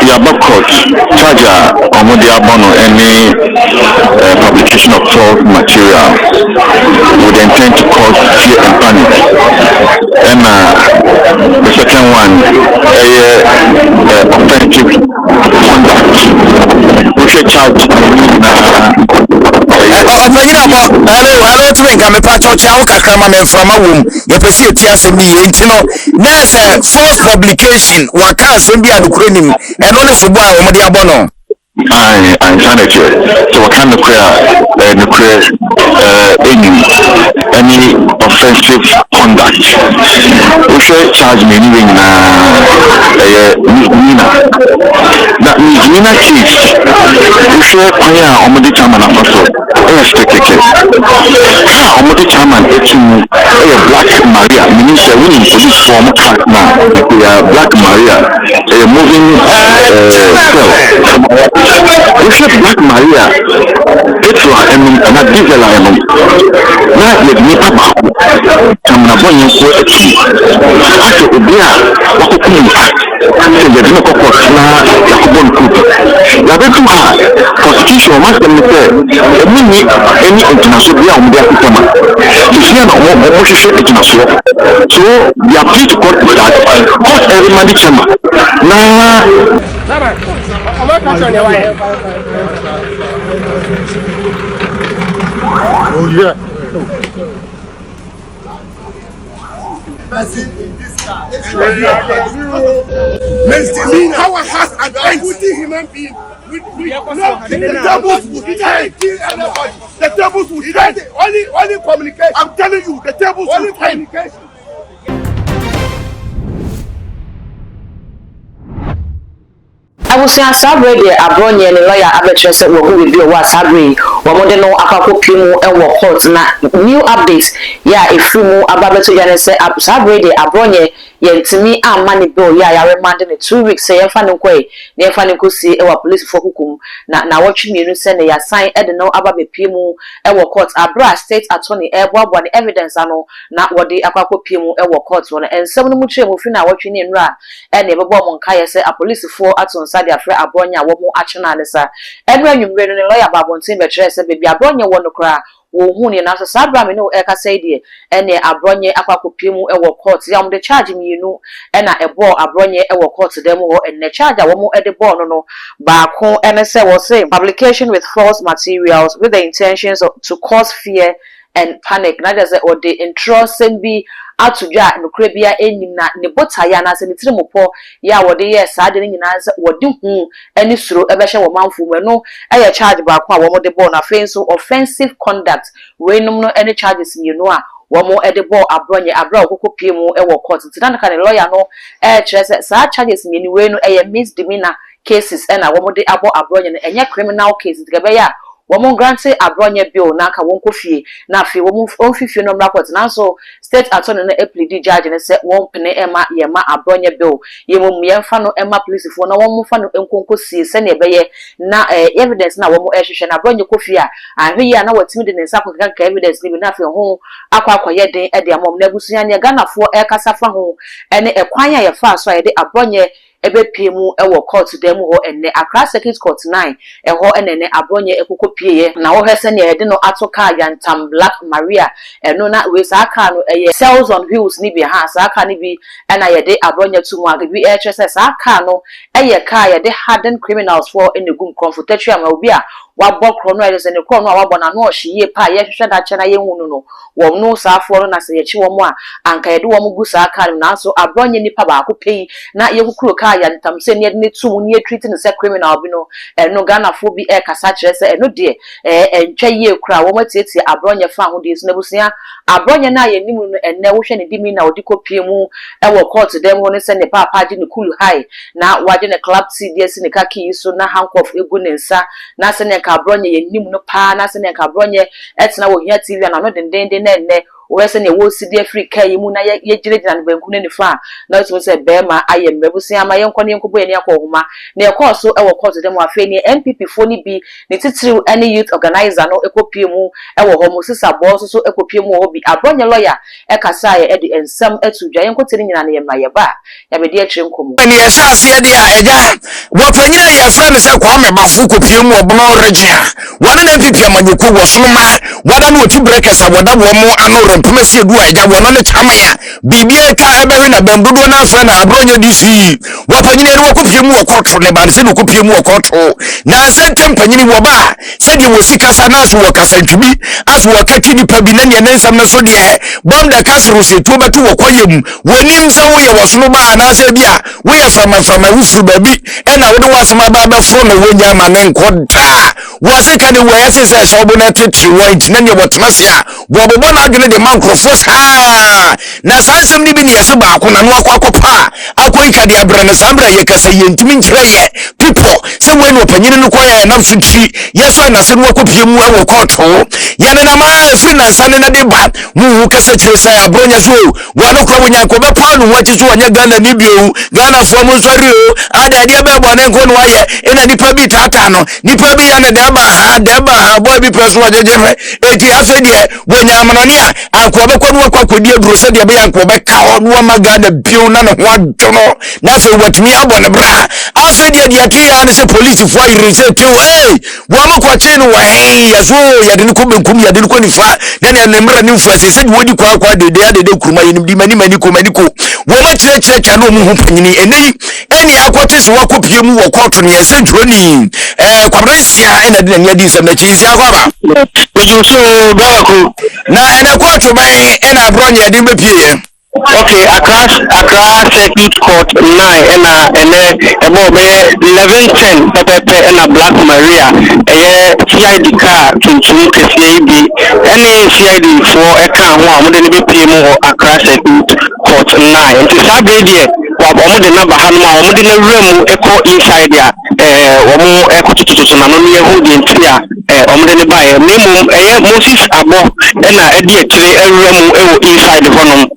Yaba court charger Omodi Abono any publication of false material would intend to cause fear and panic. And the second one, offensive conduct. We should charge hello to me come part of Chow Kakrama from a womb. You pursue tears and me, you know. There's a false publication, Waka Sumbi and Ukrainian, and only Suba Omodi Abono. I'm trying to check. So what kind of nuclear any offensive conduct? We should charge me anyway misdemeanor. That misdemeanor case. We should Omodi Chairman also. Omodi Chairman it's Black Maria. Meaning winning police form now. Black Maria moving we should Black Maria, Petra, and not diesel. Not with me, Papa. I'm not going to go to you. After the beer, what could you say? There's no court now. You are too hard. Constitution must be fair. Any international beer on their system. If you are not more international, so we are free to court with that. Court every man is now. Oh yeah. Our has advanced human being. The devils would kill everybody. The devils would only communication. I'm telling you, the devils only communication. I will say Abronye Abronye and lawyer Abronye said we'll be a Sabri, one no Akako Pimu and walk hot na new updates. Yeah, if you move Ababeto Yana say Abronye to me money bill, yeah, I reminded in 2 weeks say Fanukwe, near Fanukusi, our police for Hukum. Now watching me send a sign no Ababe Pimu and walk court Abra state attorney Bob one evidence I know not what the Akako Pimu and walk court one and some much moving out watching in Ra and never bomb on Kaya say a police for at on side their friend Abronye what more action analysis. Everyone you read in a lawyer about one team betrayed baby Abronye one to cry. Who na so sabra me no e ka say de ene Abronye akwakopi mu e wo court ya mo de charge me you e na e bo Abronye e wo court dem ho ene charge a wo mo e de bo no ba ko ene say wo say publication with false materials with the intentions to cause fear and panic na just or the introsem bi atudwa no kra bia enyim na ne botaya na se ne tirimopo ya wo de yes ade ne nyina se wo de hu ani suro e be hye wo manfo mu no e ye charge ba ko a wo mo de bo na so offensive conduct we num no any charges mi no a wo mo e de bo Abronye abra okokopie mu e wo court tidan ka ne lawyer no e kire se sa charges mi ni we no e ye misdemeanor cases e na wo mo de abo Abronye no enye criminal cases de be ya woman granted Abronye bill na ka won kofie na afi woman onfifie no report na so state attorney na plead judge na say won pene ema ye ma Abronye bill ye mum ye mfa no ema police fo na won mfa no enkonkosie se na ebeye na evidence na woman ehwehwe na Abronye kofie a ahwe ya na watimi de nsa kokan ka evidence ni na afi ho akwakoye den e de amom na busunya ne ganafo e kasa fa ho ene ekwan ya ye fa so ye de Abronye ebe piemu ewo court dem ho enne Accra Circuit Court 9 eho enene Abronye ekokopie na wo hwese ne yede no atoka yantam Black Maria eno na we sa aka no eye cells on wheels ni bi ha sa aka ni bi ena yede Abronye tumu aga bi e twese sa aka no eye ka yede hardened criminals for enegum comfortatory ama obi a wabokro no eze ne kro no wabona no ohye pa ye hwehwe da che na ye hunu no wo no sa afo no na se ye chi wo mo a anka yede wo mo gu sa aka no na so Abronye nipa ba ko pei na ye kukuro ka ya ntam se ne ne tumu ne treating se criminal bi no no Ghana fo bi e kasa kire se no de entwa ye kura wo matietie Abronye fa ho de so na busia Abronye na ye nimu no enne wo hwe ne dimi na odi kopie mu e wo court dem ho ne se ne papa ji ne kulu high na waje ne club CDS ne kaki so na handcuff egu ne nsa na se ne ka Abronye ye nimu no pa na se ne ka Abronye etna wo hia TV na no dendende na enne we say ne wo sidi afri kai mu na ye gyina no banku ne fa na so say be ma ayem bebusia ma ye nkone nkobo eni akohoma na ye course so e wo course dem afa ni MPP fo ni bi ne titiri any youth organizer no ekopie mu e wo ho mo sisa bo so ekopie mu ho bi Abronye lawyer e kasa ye e de ensam atudwa ye nkotiri nyina na ye ma ye ba ya be de akire nkomo ni ye sha ase de a eja wo panyina ye fra ne se kwa me bafo kopie mu obono regia wona na MPP amanyeko wo so ma wona no oti breakers aboda wo mo ano rempema se du eja wona ne chamaya bibie ka ebe na bambudo na afra na Abronye DC wo panyina wo kopie mu wo koto ne ba se no kopie mu wo koto na se tempanyini wo ba se di wo sikasa na so wo kasa ntumi aso wo ka kidi pa bi na ne nsam na so de bom da kasro se to beto wo koyem wonim se wo ye wo so ba na se bia wo ye fama wo furu babi e na wo de wasema ba ba fro na wo nya ma ne nkoda wo se ka de wo ye se se so bo na tetri wo ntina ne wo temase a wo bobo na adwene de mankrofo saa na sansem ni bi ne yese ba ko na no akwakopa akoi ka de abra na sambra ye kasa ye ntimi nkyere ye people se wo no panyine no koya na mfitri yeso na se no akopie mu e wo koto ye na ma fi na sane na de ba mu kasa kyere sai Abronye so wo no kro nya ko be pa no wachi so nya Ghana ni bio Ghana fo mu sori o ada de be bo na ko no waye ina nipa bi tata no nipa bi ya na de ba ha boy bi preso wa jeje fe eti afi de wo nya amanani a akwo be ko no akodi aduro se de be ya ko be ka ho no ma Ghana bio na no ho adwono na fe watimi abo ne bra afi de atu ya ne se police fo ayiri se tu wo mo ko chi no wa ya so ya de ko benkum ya de ko nifa na ne mra ni mfa se wo di kwa de kuruma yinim di mani ko wo ma kire ka no mu ho panyini eni akote se wakopie mu wo koto ne yese ntwoni kwabrisia ina de ne adi sam na chinsi akwaba Eju so doko na ene koto ban ina Abronye de bepie okay Accra Circuit Court 9 ene ebo be 1110 pepepe ena Black Maria CID car tuntum kese bi ene CID for eka ho amode ne bepie mu Accra Circuit Court 9 nti sabe die wa omode na ba hanu ma omode na wura mu eko inside ya omo ekotututu na no ne hu di ntia omode ne ba memu Moses abo ena edi akire awura mu ewo inside honom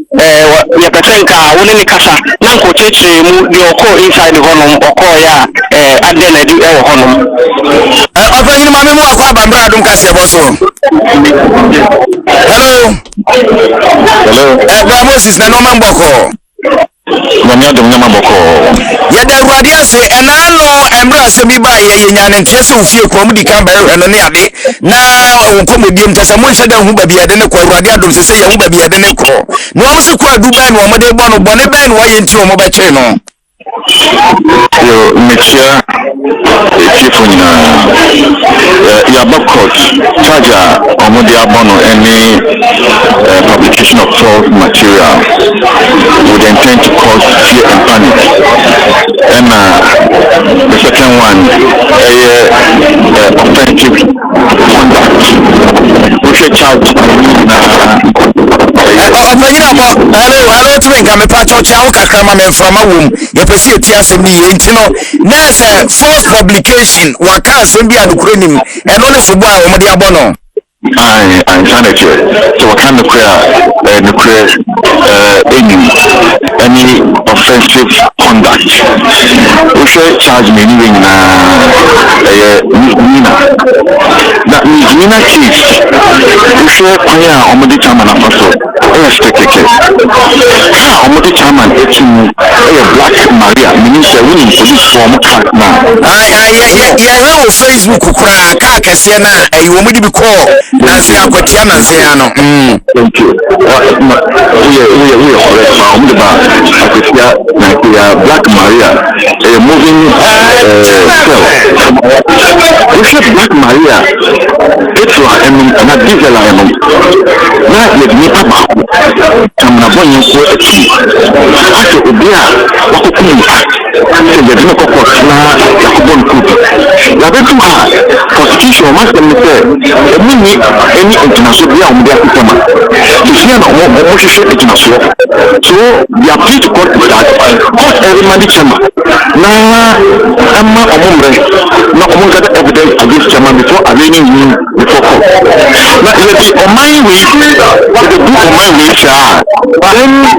ya petenka woni ni kasa na nko cheche mu di oko inside honom oko ya ade na di ewo honom ofanyi ma memu akwa bambra adum kase boso hello bra Moses na no man boko Manya dum nyama boko ye da ruade ase ena no emra se bi ba ye nyane ntie se ofie ko mu di kan ba ehwe no ne ade na nkomodie mtasa mo nhye da hu ba bia de ne ko ruade adom se ye hu ba bia de ne ko no am se ko adu ba no mo de bo no bo ne ba no wa ye nti o mo ba che no yo mechia chifuna ya court charger omodi abono any publication of false material would intend to cause fear and panic and the second one offensive conduct which a charge hello twenga me pa chocha o kakra ma me frama wom ye pesi eti asem ni ye ntino na se false publication wa ka asem bi anukurenim eno ne sobo a omode abono I sanity. So what kind of any offensive conduct. We should charge me anyway misdemeanor. That misdemeanor case. We should pay Omodi Chairman also. Omodi Chairman to Black Maria meaning the winning police form card now. Yeah, Facebook kura ka kase na ayi omodi bi call Nancy akwatia Nancy ano. Thank you. We are correct now. Akwatia Black Maria moving cell. We should Black Maria. It's like not diesel iron. Not with me papa. I'm not going to go to you. After Ubia, what could you there's no court now. You're too hard. Constitution must be any international beyond their system. If you are not more international, so we are pleased to court that court every man chairman. Now, I'm not a moment, not among the evidence against chairman before arraigning him with foko na yɛde ɔman wei yɛde bu ɔman wei saa then the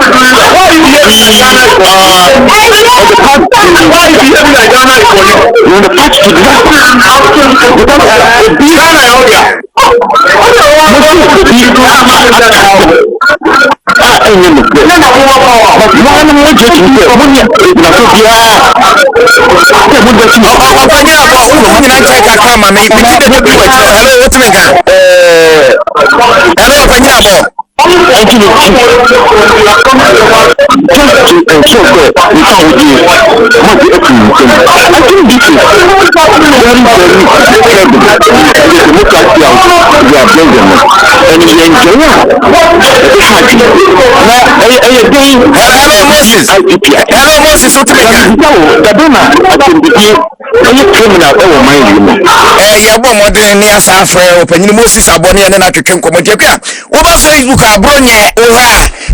path to Moses Abronye and African Comedy. Over Facebook, Abronye,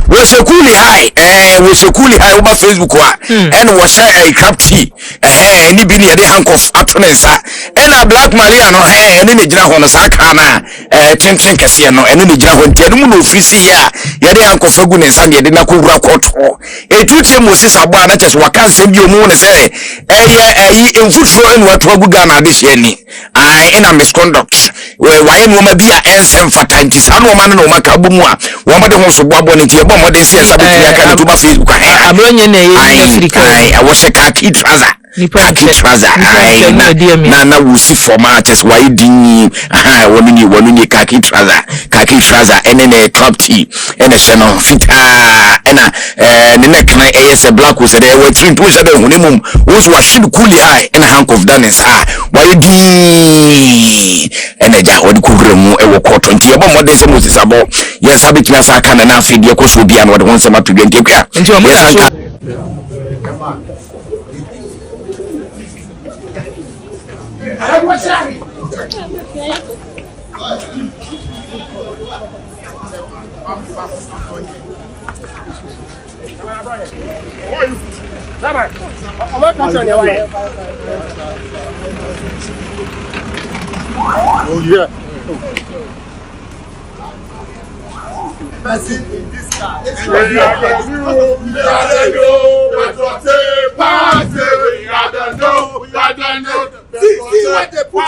was a coolie high, was a coolie high over Facebook, and was a cup tea, and he been a handcuff at Tonesa, and a black Mariano, and in the Jahon Sakana, Tintin Cassiano, and in the Jahon Temuno Frisia, Yadi Uncle Fogunes, and Yadinakura Koto. A two Moses Abana, just Wakan send you moon, say, in food show and what Wagana this year. I in a misconduct. Why no mabia ensem fatanti sa no man no makabu mu a wo made ho so boabo ne tie bo mode sie sabe tia ka ne to ba Facebook Abronye na ye Africa I was a khaki trouser na wusi format why din wonu ni khaki trouser ene top tea ene channel fita ena ne neck na a black was there we trim push the hunimum was ship coolly high ene handcuff done sa why din ene ja wodi kuvremu e wo koto nti e bo mode se Moses abo yes sabe tia sa aka na afide ko so bia na wode won se mapedwe nkekwa nti o mo Oh yeah. Person in this car. We are the new, we are the new, see what they put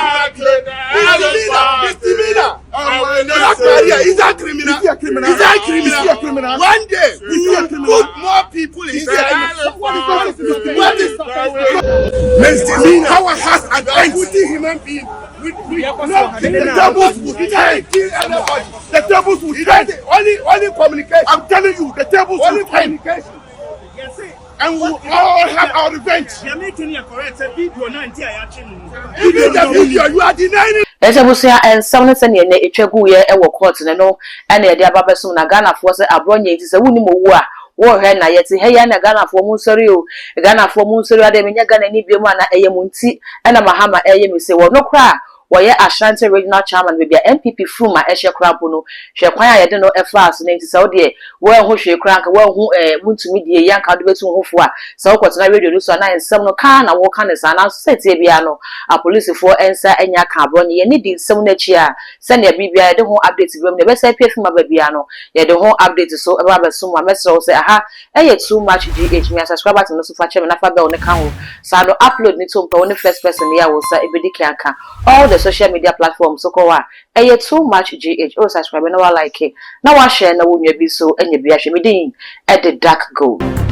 misdemeanor. Is that criminal? Is that criminal? One day we will put more people in there. What is misdemeanor? Our has an end. Putting human being. The devils would kill everybody. The devils would only communicate. I'm telling you, the devils only communication. And we all have our revenge. You're making a correct video. Even the video, you are denying it. Esabusia and some senior echegu ye e wo court no and e dia babesum na Ghana for say Abronye it is a wuni mo wo a wo he na yeti he ya na Ghana for mu sori o Ghana for mu sori ade menya Ghana ni biemu na eye mu nti e na mahama eye mi se wo no kra Waya Ashanti Regional Chairman maybe MPP Fruma Eshe Krabono, Shekwan I don't know a fast name to Saudi, where who she crank, well who Muntumi de young Cadbetu Hufwa, so what's na radio so na some no can a walk on the sun, set Biano, a police for answer and ya Abronye, and need some nechia, send your BBI, the whole update room, the best I pay from my Biano, yeah, the whole update so about Suma Meso say, aha, too much GH me as subscriber to no super chairman after on the count, so I don't upload me to the first person here will say a all the social media platforms so kwa too much GH or subscribe no like it now I share no one you be so and you be actually at the dark gold.